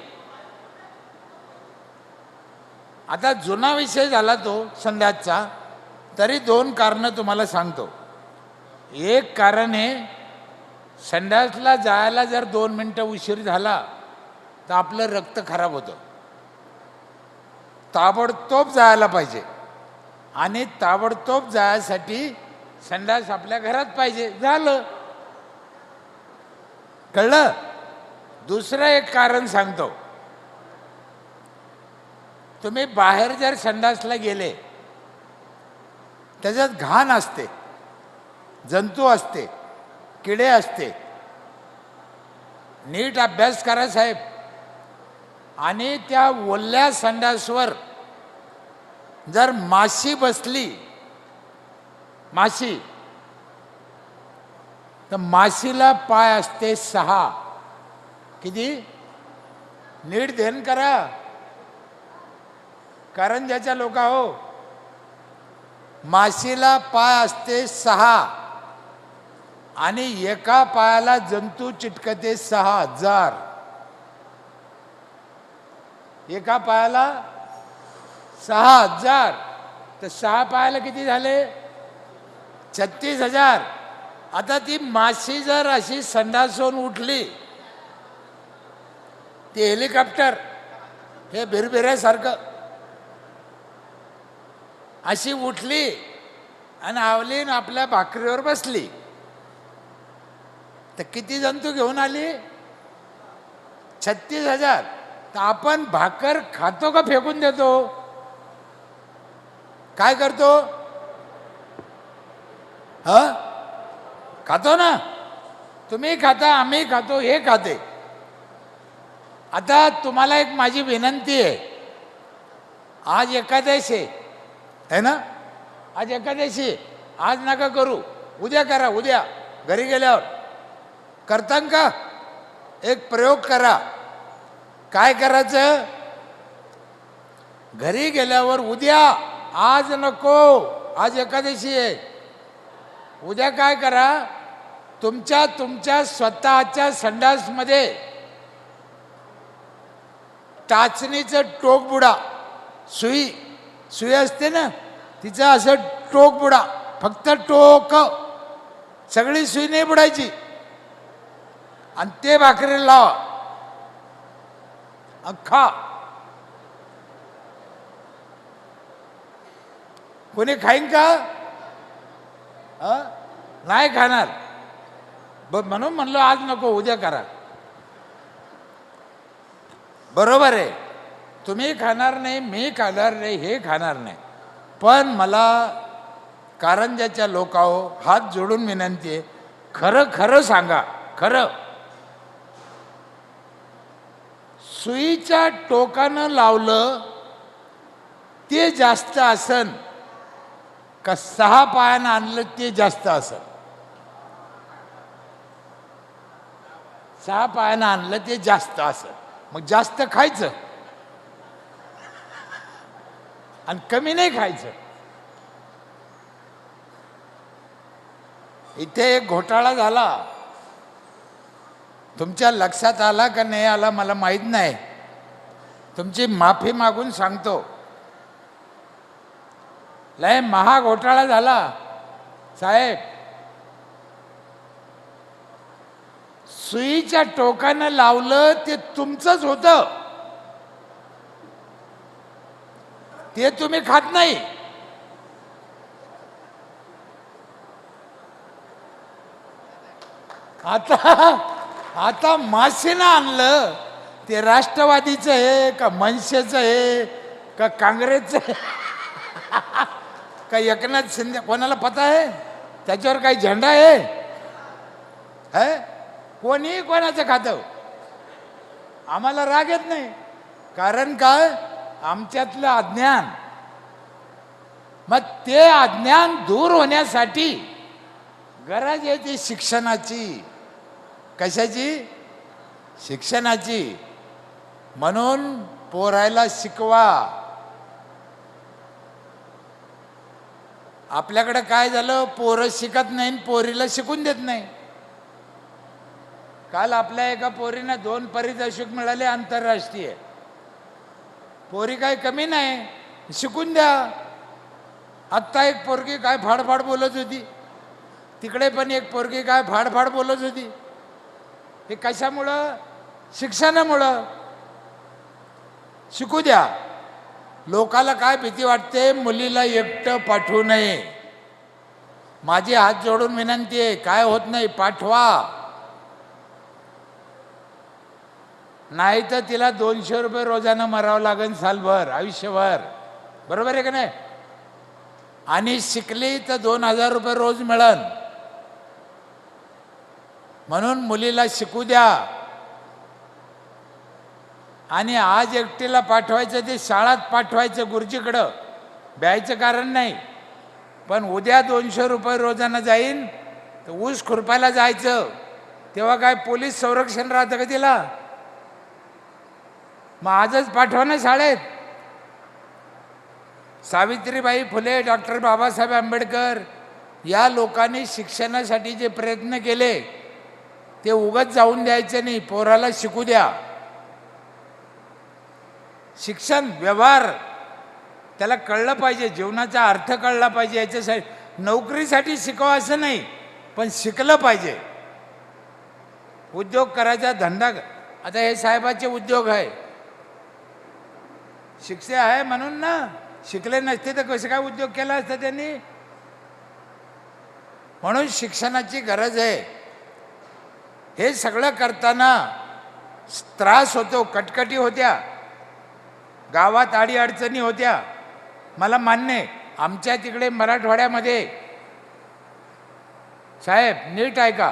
आता जुना विषय झाला तो संडासचा, तरी 2 कारणं तुम्हाला सांगतो. एक कारण आहे, संडासला जायला जर 2 मिनटं उशीर झाला तर आपलं रक्त खराब होतं. ताबडतोब जायला पाहिजे, आणि ताबडतोब जायसाठी संडास आपल्या घरात पाहिजे. झालं, कळलं? दुसरं एक कारण सांगतो. तुम्ही बाहेर जर संडासला गेले, त्याच्यात घाण असते, जंतू असते, किडे असते. नीट अभ्यास करा साहेब. आणि त्या ओल्या संडासवर जर माशी बसली, माशी, तर माशीला पाय असते 6. किती? नीट ध्यान करा, कारंजाच्या लोका हो. माशीला पाय असते 6, आणि एका पायाला जंतू चिटकते 6,000. एका पायाला 6,000. तर 6 पायाला किती झाले? 36,000. आता ती माशी जर अशी संडासून उठली, ती हेलिकॉप्टर हे भिरभिऱ्यासारखं अशी उठली आणि आवलीन आपल्या भाकरीवर बसली, तर किती जंतू घेऊन आली? 36,000. तर आपण भाकर खातो का फेकून देतो? काय करतो? खातो ना. तुम्ही खाता, आम्ही खातो, हे खाते. आता तुम्हाला एक माझी विनंती आहे, आज एकादशी आहे ना, आज एकादशी, आज नका करू, उद्या करा. उद्या घरी गेल्यावर करता का? एक प्रयोग करा. काय करायचं? घरी गेल्यावर उद्या, आज नको, आज एकादशी आहे, उद्या काय करा, तुमच्या स्वतःच्या संडासमध्ये टाचणीचं टोक बुडा. सुई असते ना, तिचं असं टोक बुडा, फक्त टोक, सगळी सुई नाही बुडायची. आणि ते भाकरीला लावा अख्खा. कोणी खाईन का? नाही खाणार. म्हणून म्हणलो आज नको, उद्या करा. बरोबर आहे, तुम्ही खाणार नाही, मी खाणार नाही, हे खाणार नाही. पण मला कारंजाच्या लोकांनो हात जोडून विनंती आहे, खरं खरं सांगा. खरं, सुईच्या टोकानं लावलं ते जास्त असन का 6 पायानं आणलं ते जास्त असन? 6 पायानं आणलं ते जास्त असन. मग जास्त खायचं आणि कमी नाही खायचं. इथे एक घोटाळा झाला, तुमच्या लक्षात आला का नाही आला मला माहीत नाही. तुमची माफी मागून सांगतो, लय महा घोटाळा झाला साहेब. सुईच्या टोकानं लावलं ते तुमचंच होतं, ते तुम्ही खात नाही. आता मासेनं आणलं ते राष्ट्रवादीचं आहे का मनसेचं आहे का काँग्रेसचं आहे का एकनाथ शिंदे, कोणाला पता आहे? त्याच्यावर काही झेंडा आहे? कोणी कोणाचं खातं, आम्हाला राग येत नाही. कारण काय? आमच्यातलं अज्ञान. मग ते अज्ञान दूर होण्यासाठी गरज आहे ती शिक्षणाची. कशाची? शिक्षणाची. म्हणून पोरायला शिकवा. आपल्याकडे काय झालं, पोरं शिकत नाही, पोरीला शिकून देत नाही. काल आपल्या एका पोरीनं 2 पारितोषिक मिळाले आंतरराष्ट्रीय. पोरी काही कमी नाही, शिकून द्या. आत्ता एक पोरगी काय फाडफाड बोलत होती, तिकडे पण एक पोरगी काय फाडफाड बोलत होती. हे कशामुळं? शिक्षणामुळं. शिकू द्या. लोकाला काय भीती वाटते, मुलीला एकटं पाठवू नये. माझी हात जोडून विनंती आहे, काय होत नाही, पाठवा. नाही तर तिला 200 रुपये रोजानं मरावं लागेल सालभर, आयुष्यभर. बरोबर आहे का नाही? आणि शिकली तर 2000 रुपये रोज मिळेल. म्हणून मुलीला शिकू द्या. आणि आज एकटीला पाठवायचं ते शाळात पाठवायचं गुरुजीकडं, ब्यायचं कारण नाही. पण उद्या 200 रुपये रोजानं जाईन तर ऊस खुरपायला जायचं, तेव्हा काय पोलीस संरक्षण राहतं का तिला? मग आजच पाठवा ना शाळेत. सावित्रीबाई फुले, डॉक्टर बाबासाहेब आंबेडकर या लोकांनी शिक्षणासाठी जे प्रयत्न केले ते उगाच जाऊन द्यायचे नाही. पोराला शिकू द्या. शिक्षण, व्यवहार त्याला कळलं पाहिजे, जीवनाचा अर्थ कळला पाहिजे. याच्यासाठी नोकरीसाठी शिकावं असं नाही, पण शिकलं पाहिजे. उद्योग करायचा, धंदा. आता हे साहेबाचे उद्योग आहे, शिक्षे आहे म्हणून ना. शिकले नसते तर कसं काय उद्योग केला असता त्यांनी. म्हणून शिक्षणाची गरज आहे. हे सगळं करताना त्रास होतो, कटकटी होत्या, गावात अडीअडचणी होत्या, मला मान्य आहे. आमच्या तिकडे मराठवाड्यामध्ये साहेब नीट ऐका,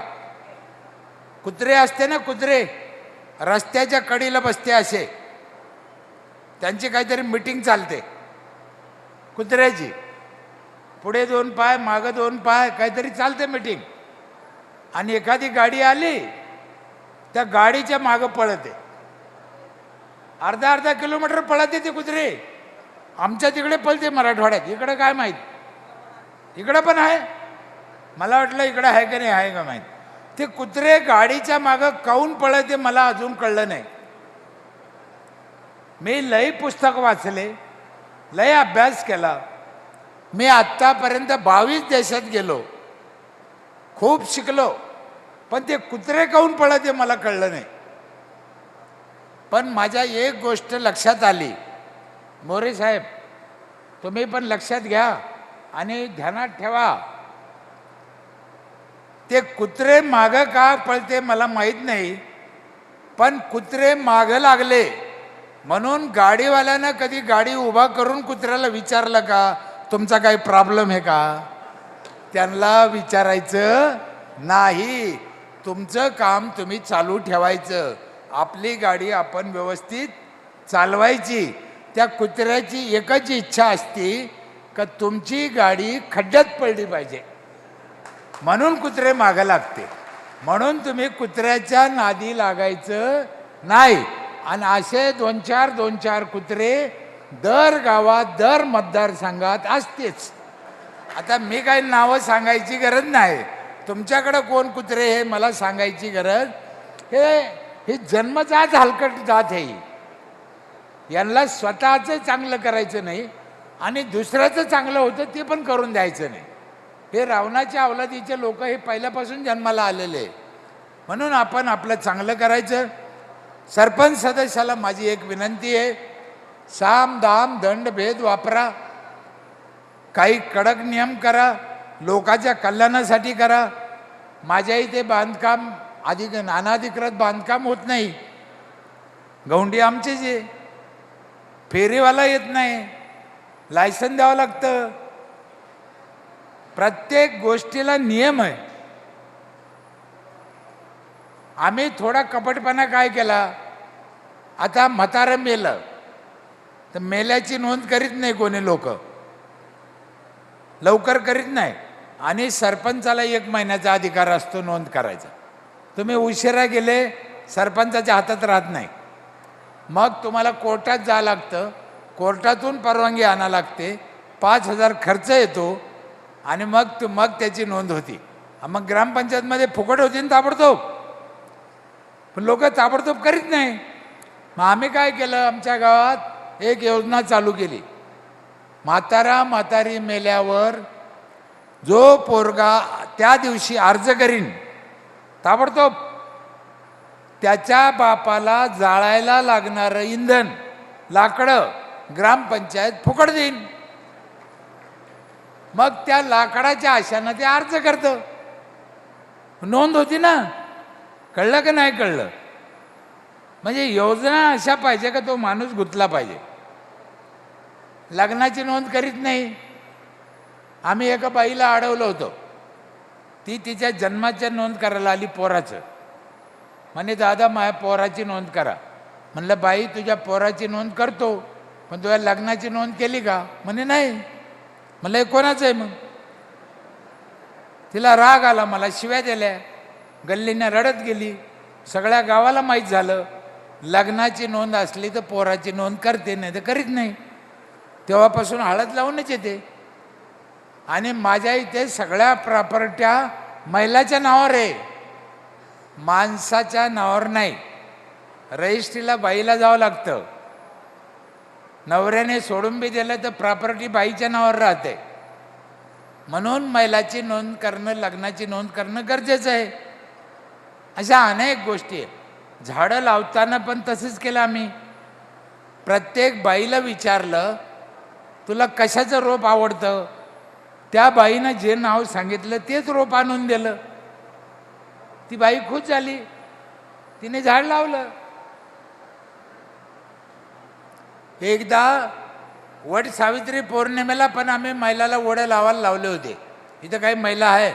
कुत्रे असते ना, कुत्रे रस्त्याच्या कडेला बसते असे, त्यांची काहीतरी मीटिंग चालते कुत्र्याची. पुढे 2 पाय मागं 2 पाय काहीतरी चालते मीटिंग. आणि एखादी गाडी आली त्या गाडीच्या मागं पळते, अर्धा किलोमीटर पळते ते कुत्रे. आमच्या तिकडे पळते मराठवाड्यात, इकडं काय माहीत, इकडं पण आहे. मला वाटलं इकडं आहे का नाही, आहे का माहीत. ते कुत्रे गाडीच्या मागं काऊन पळते मला अजून कळलं नाही. मी लई पुस्तक वाचले, लय अभ्यास केला. मी आत्तापर्यंत 22 देशात गेलो, खूप शिकलो, पण ते कुत्रे काऊन पळते मला कळलं नाही. पण माझ्या एक गोष्ट लक्षात आली, मोरे साहेब तुम्ही पण लक्षात घ्या आणि ध्यानात ठेवा. ते कुत्रे मागं का पळते मला माहीत नाही, पण कुत्रे मागं लागले म्हणून गाडीवाल्यानं कधी गाडी उभा करून कुत्र्याला विचारलं का तुमचा काही प्रॉब्लेम आहे का. त्यांना विचारायचं नाही. तुमचं काम तुम्ही चालू ठेवायचं, आपली गाडी आपण व्यवस्थित चालवायची. त्या कुत्र्याची एकच इच्छा असते का तुमची गाडी खड्ड्यात पडली पाहिजे, म्हणून कुत्रे मागं लागते. म्हणून तुम्ही कुत्र्याच्या नादी लागायचं नाही. आणि असे 2-4 कुत्रे दर गावात, दर मतदारसंघात असतेच. आता मी काही नावं सांगायची गरज नाही, तुमच्याकडं कोण कुत्रे हे मला सांगायची गरज. हे जन्मजात हलकट जात आहे. यांना स्वतःचं चांगलं करायचं नाही आणि दुसऱ्याचं चांगलं होतं ते पण करून द्यायचं नाही. हे रावणाच्या अवलादीचे लोक हे पहिल्यापासून जन्माला आलेले. म्हणून आपण आपलं चांगलं करायचं. सरपंच सदस्याला माझी एक विनंती आहे, साम दाम दंड भेद वापरा, काही कडक नियम करा, लोकांच्या कल्याणासाठी करा. माझ्या इथे बांधकाम अनाधिकृत बांधकाम होत नाही, गौंडी आमचीच आहे, फेरीवाला येत नाही, लायसन द्यावं लागतं. प्रत्येक गोष्टीला नियम आहे. आम्ही थोडा कपटपणा काय केला, आता म्हातारं मेलं तर मेल्याची नोंद करीत नाही कोणी, लोक लवकर करीत नाही. आणि सरपंचाला 1 महिन्याचा अधिकार असतो नोंद करायचा. तुम्ही उशिरा गेले सरपंचाच्या हातात राहत नाही, मग तुम्हाला कोर्टात जावं लागतं, कोर्टातून परवानगी आणावं लागते, 5,000 खर्च येतो आणि मग त्याची नोंद होती. मग ग्रामपंचायतमध्ये फुकट होती ना ताबडतोब, पण लोक ताबडतोब करीत नाही. मग आम्ही काय केलं, आमच्या गावात एक योजना चालू केली. म्हातारी मेल्यावर जो पोरगा त्या दिवशी अर्ज करीन ताबडतोब त्याच्या बापाला जाळायला लागणारं इंधन, लाकडं ग्रामपंचायत फुकट देईन. मग त्या लाकडाच्या आशानं ते अर्ज करतं, नोंद होती ना. कळलं का नाही कळलं. म्हणजे योजना अशा पाहिजे का तो माणूस गुंतला पाहिजे. लग्नाची नोंद करीत नाही. आम्ही एका बाईला अडवलं होतं, ती तिच्या जन्माच्या नोंद करायला आली पोराचं. म्हणे दादा माझ्या पोराची नोंद करा. म्हणलं बाई तुझ्या पोराची नोंद करतो, पण तुझ्या लग्नाची नोंद केली का. म्हणे नाही. म्हणलं हे कोणाचं आहे मग. तिला राग आला, मला शिव्या दिल्या, गल्लीने रडत गेली. सगळ्या गावाला माहीत झालं लग्नाची नोंद असली तर पोराची नोंद करते, नाही तर करीत नाही. तेव्हापासून हळद लावूनच येते. आणि माझ्या इथे सगळ्या प्रॉपर्ट्या महिलाच्या नावावर आहे, माणसाच्या नावावर नाही. रजिस्ट्रीला बाईला जावं लागतं. नवऱ्याने सोडून बी दिलं तर प्रॉपर्टी बाईच्या नावावर राहते. म्हणून महिलाची नोंद करणं, लग्नाची नोंद करणं गरजेचं आहे. अशा अनेक गोष्टी आहे. झाडं लावताना पण तसंच केलं आम्ही. प्रत्येक बाईला विचारलं, तुला कशाचं रोप आवडतं? त्या बाईनं जे नाव सांगितलं तेच रोप आणून दिलं. ती बाई खुश झाली, तिने झाड लावलं. एकदा वट सावित्री पौर्णिमेला पण आम्ही महिलाला वडं लावायला लावले होते. इथं काही महिला आहे,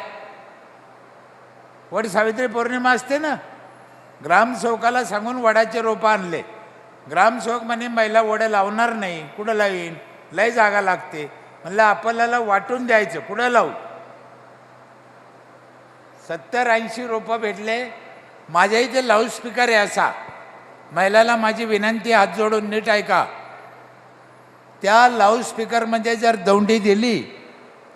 वट सावित्री पौर्णिमा असते ना, ग्रामसेवकाला सांगून वडाचे रोपं आणले. ग्रामसेवक म्हणे महिला वडं लावणार नाही, कुठं लावीन, लय जागा लागते. म्हणलं आपल्याला वाटून द्यायचं, कुठं लावू. 70-80 रोपं भेटले. माझ्या इथे लाऊडस्पीकर आहे असा. महिलाला माझी विनंती, हात जोडून नीट ऐका. त्या लाऊडस्पीकरमध्ये जर दौंडी दिली,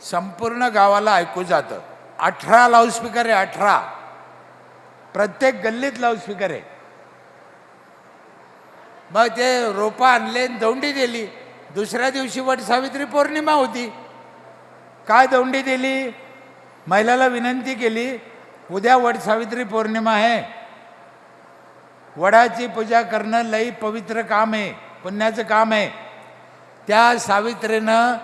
संपूर्ण गावाला ऐकू जातं. 18 लाऊडस्पीकर आहे, 18. प्रत्येक गल्लीत लाऊडस्पीकर आहे. मग ते रोपं आणले, दौंडी दिली. दुसऱ्या दिवशी वट सावित्री पौर्णिमा होती. काय दौंडी दिली? महिलाला विनंती केली, उद्या वट सावित्री पौर्णिमा आहे, वडाची पूजा करणं लई पवित्र काम आहे, पुण्याचं काम आहे. त्या सावित्रीनं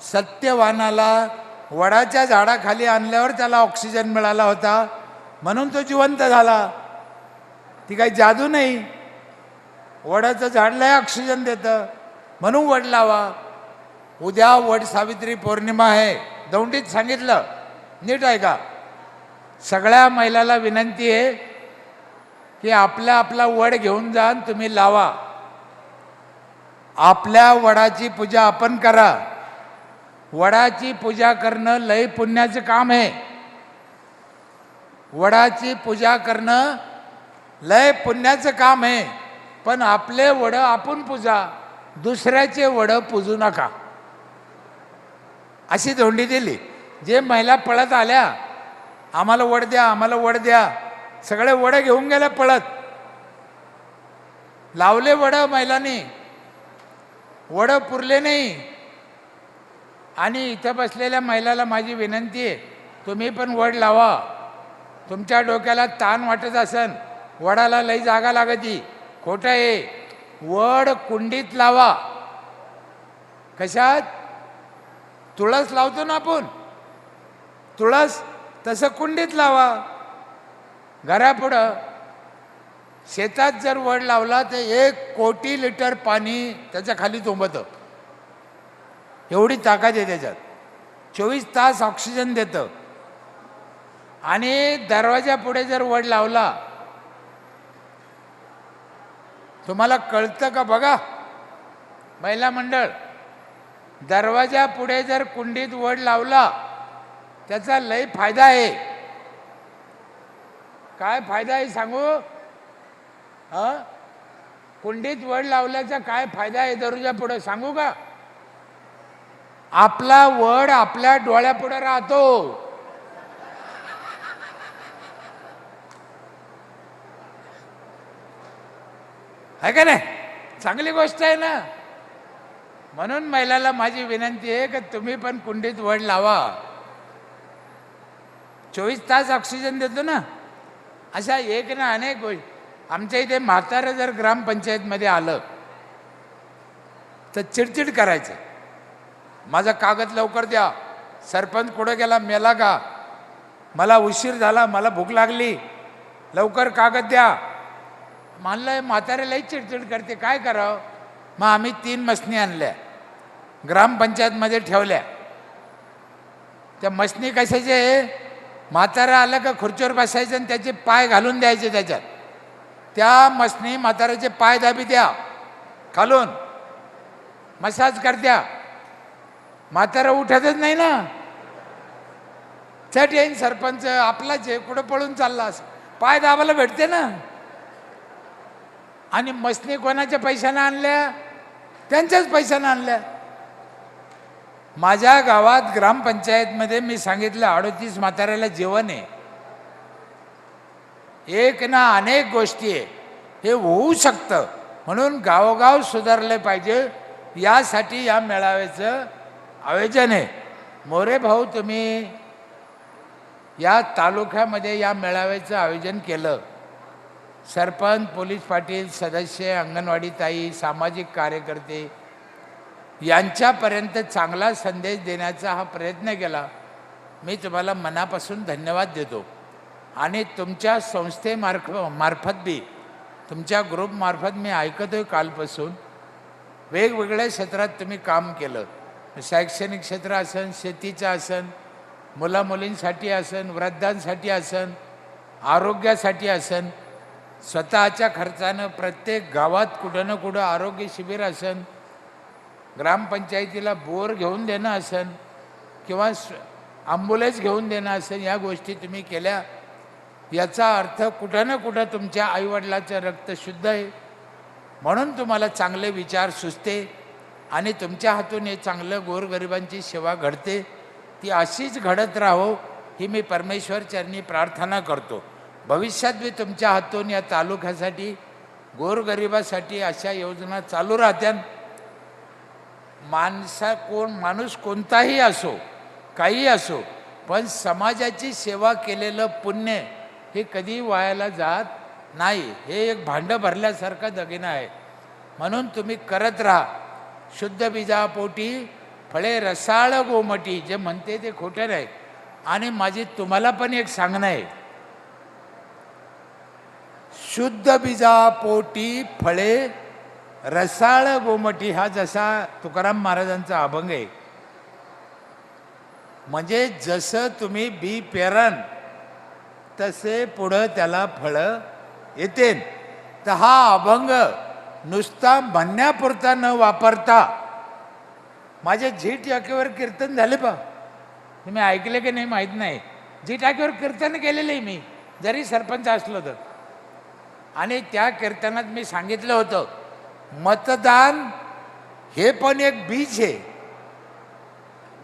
सत्यवानाला वडाच्या झाडाखाली आणल्यावर त्याला ऑक्सिजन मिळाला होता, म्हणून तो जिवंत झाला. ती काही जादू नाही. वडाचं झाड लय ऑक्सिजन देतं, म्हणून वड लावा. उद्या वट सावित्री पौर्णिमा आहे, दौंडीत सांगितलं, नीट ऐका. सगळ्या महिलाला विनंती आहे की आपला वड घेऊन जा, तुम्ही लावा. आपल्या वडाची पूजा आपण करा. वडाची पूजा करणं लय पुण्याचं काम आहे. वडाची पूजा करणं लय पुण्याचं काम आहे. पण आपले वड आपण पूजा, दुसऱ्याचे वड पूजू नका, अशी धोंडी दिली. जे महिला पळत आल्या, आम्हाला वड द्या, आम्हाला वड द्या, सगळे वड घेऊन गेल्या पळत. लावले वड महिलांनी, वड पुरले नाही. आणि इथं बसलेल्या महिलाला माझी विनंती आहे, तुम्ही पण वड लावा. तुमच्या डोक्याला ताण वाटत असन, वडाला लई जागा लागती, खोटं आहे. वड कुंडीत लावा. कशात? तुळस लावतो ना आपण, तुळस तसं कुंडीत लावा. घरापुढं शेतात जर वड लावला तर 1 कोटी लिटर पाणी त्याच्या खाली तुंबतं. एवढी ताकद आहे त्याच्यात. 24 तास ऑक्सिजन देतं. आणि दरवाजा पुढे जर वड लावला, तुम्हाला कळतं का बघा महिला मंडळ, दरवाजा पुढे जर कुंडीत वड लावला त्याचा लय फायदा आहे. काय फायदा आहे सांगू? कुंडीत वड लावल्याचा काय फायदा आहे दरवाजा पुढे सांगू का? आपला वड आपल्या डोळ्यापुढे राहतो. आहे का नाही? चांगली गोष्ट आहे ना. म्हणून महिलाला माझी विनंती आहे की तुम्ही पण कुंडीत वड लावा. 24 तास ऑक्सिजन देतो ना. अशा एक ना अनेक गोष्टी. आमच्या इथे म्हातारं जर ग्रामपंचायतमध्ये आलं तर चिडचिड करायचं, माझा कागद लवकर द्या, सरपंच कुठं गेला, मेला का, मला उशीर झाला, मला भूक लागली, लवकर कागद द्या. म्हणलं म्हाताऱ्यालाही चिडचिड करते, काय करावं. मग आम्ही 3 मसनी आणल्या, ग्रामपंचायतमध्ये ठेवल्या. त्या मसनी कशाचे? म्हातारा आलं का खुर्चीवर बसायचं आणि त्याचे पाय घालून द्यायचे त्याच्यात. त्या मसनी म्हाताऱ्याचे पाय दाबी द्या खालून, मसाज कर द्या. म्हातारा उठतच नाही ना. चट येईन सरपंच आपलाच आहे, कुठं पळून चालला असं, पाय दाबायला भेटते ना. आणि मसनी कोणाच्या पैशानं आणल्या? त्यांच्याच पैशानं आणल्या. माझ्या गावात ग्रामपंचायतमध्ये मी सांगितलं 38 म्हाताऱ्याला जेवण आहे. एक ना अनेक गोष्टी आहे. हे होऊ शकतं. म्हणून गावोगाव सुधारले पाहिजे. यासाठी या मेळाव्याचं आयोजन आहे. मोरे भाऊ, तुम्ही या तालुक्यामध्ये या मेळाव्याचं आयोजन केलं. सरपंच, पोलीस पाटील, सदस्य, अंगणवाडी ताई, सामाजिक कार्यकर्ते यांच्यापर्यंत चांगला संदेश देण्याचा हा प्रयत्न केला. मी तुम्हाला मनापासून धन्यवाद देतो. आणि तुमच्या संस्थेमार्फत बी, तुमच्या ग्रुपमार्फत मी ऐकतोय कालपासून, वेगवेगळ्या क्षेत्रात तुम्ही काम केलं. शैक्षणिक क्षेत्र असन, शेतीचं असन, मुलामुलींसाठी असन, वृद्धांसाठी असन, आरोग्यासाठी असन, स्वतःच्या खर्चानं प्रत्येक गावात कुठं ना कुठं आरोग्य शिबिर असन, ग्रामपंचायतीला बोर घेऊन देणं असन किंवा ॲम्ब्युलन्स घेऊन देणं असेल, या गोष्टी तुम्ही केल्या. याचा अर्थ कुठं ना कुठं तुमच्या आईवडिलाचं रक्त शुद्ध आहे, म्हणून तुम्हाला चांगले विचार सुचते आणि तुमच्या हातून हे चांगलं गोरगरिबांची सेवा घडते. ती अशीच घडत राहो ही मी परमेश्वर चरणी प्रार्थना करतो. भविष्यात मी तुमच्या हातून या तालुक्यासाठी, गोरगरिबासाठी अशा योजना चालू राहत्या. माणूस कोणताही असो, काही असो, पण समाजाची सेवा केलेलं पुण्य हे कधी वायाला जात नाही. हे एक भांडं भरल्यासारखं दगिना आहे. म्हणून तुम्ही करत राहा. शुद्ध बीजापोटी फळे रसाळ गोमटी जे म्हणते ते खोटं नाही. आणि माझी तुम्हाला पण एक सांगणं आहे, शुद्ध बीजापोटी फळे रसाळ गोमटी हा जसा तुकाराम महाराजांचा अभंग आहे. म्हणजे जसं तुम्ही बी पेरन तसे पुढं त्याला फळं येतील. तर हा अभंग नुसता म्हणण्यापुरता न वापरता, माझे झी टाकीवर कीर्तन झाले पा, तुम्ही ऐकले की नाही माहीत नाही, झी टाकीवर कीर्तन केलेलं आहे मी, जरी सरपंच असलो तर. आणि त्या कीर्तनात मी सांगितलं होतं, मतदान हे पण एक बीज आहे.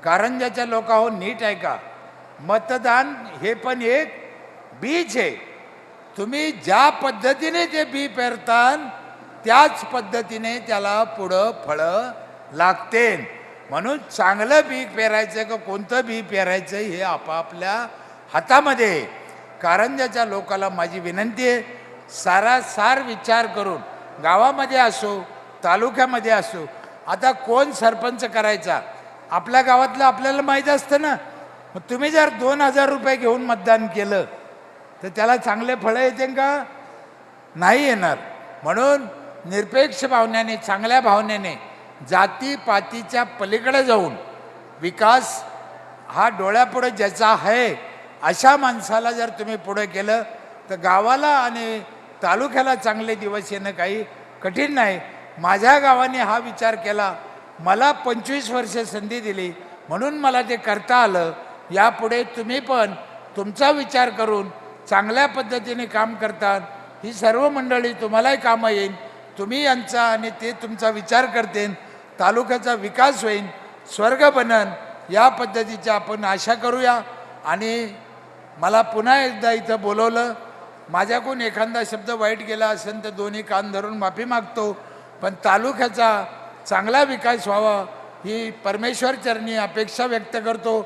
कारंजाच्या लोकांहो नीट ऐका, मतदान हे पण एक बीज आहे. तुम्ही ज्या पद्धतीने ते बी पेरतान त्याच पद्धतीने त्याला पुढं फळं लागते. म्हणून चांगलं बी पेरायचं का कोणतं बी पेरायचं हे आपापल्या हातामध्ये आहे. कारंजाच्या लोकाला माझी विनंती आहे, सारासार विचार करून गावामध्ये असो, तालुक्यामध्ये असो, आता कोण सरपंच करायचा आपल्या गावातलं आपल्याला माहीत असतं ना. मग तुम्ही जर 2000 रुपये घेऊन मतदान केलं तर त्याला चांगले फळं येते का? नाही येणार. म्हणून निरपेक्ष भावनेने, चांगल्या भावनेने, जातीपातीच्या पलीकडे जाऊन विकास हा डोळ्यापुढे ज्याचा आहे अशा माणसाला जर तुम्ही पुढे केलं तर गावाला आणि तालुक्याला चांगले दिवस येणं काही कठीण नाही. माझ्या गावाने हा विचार केला, मला 25 वर्ष संधी दिली म्हणून मला ते करता आलं. यापुढे तुम्ही पण तुमचा विचार करून चांगल्या पद्धतीने काम करतात. ही सर्व मंडळी तुम्हालाही कामं येईल. तुम्ही यांचा आणि ते तुमचा विचार करतील, तालुक्याचा विकास होईल, स्वर्ग बनन, या पद्धतीची आपण आशा करूया. आणि मला पुन्हा एकदा इथं बोलवलं, माझ्याकडून एखादा शब्द वाईट गेला असेल तर दोन्ही कान धरून माफी मागतो. पण तालुक्याचा चांगला विकास व्हावा ही परमेश्वर चरणी अपेक्षा व्यक्त करतो.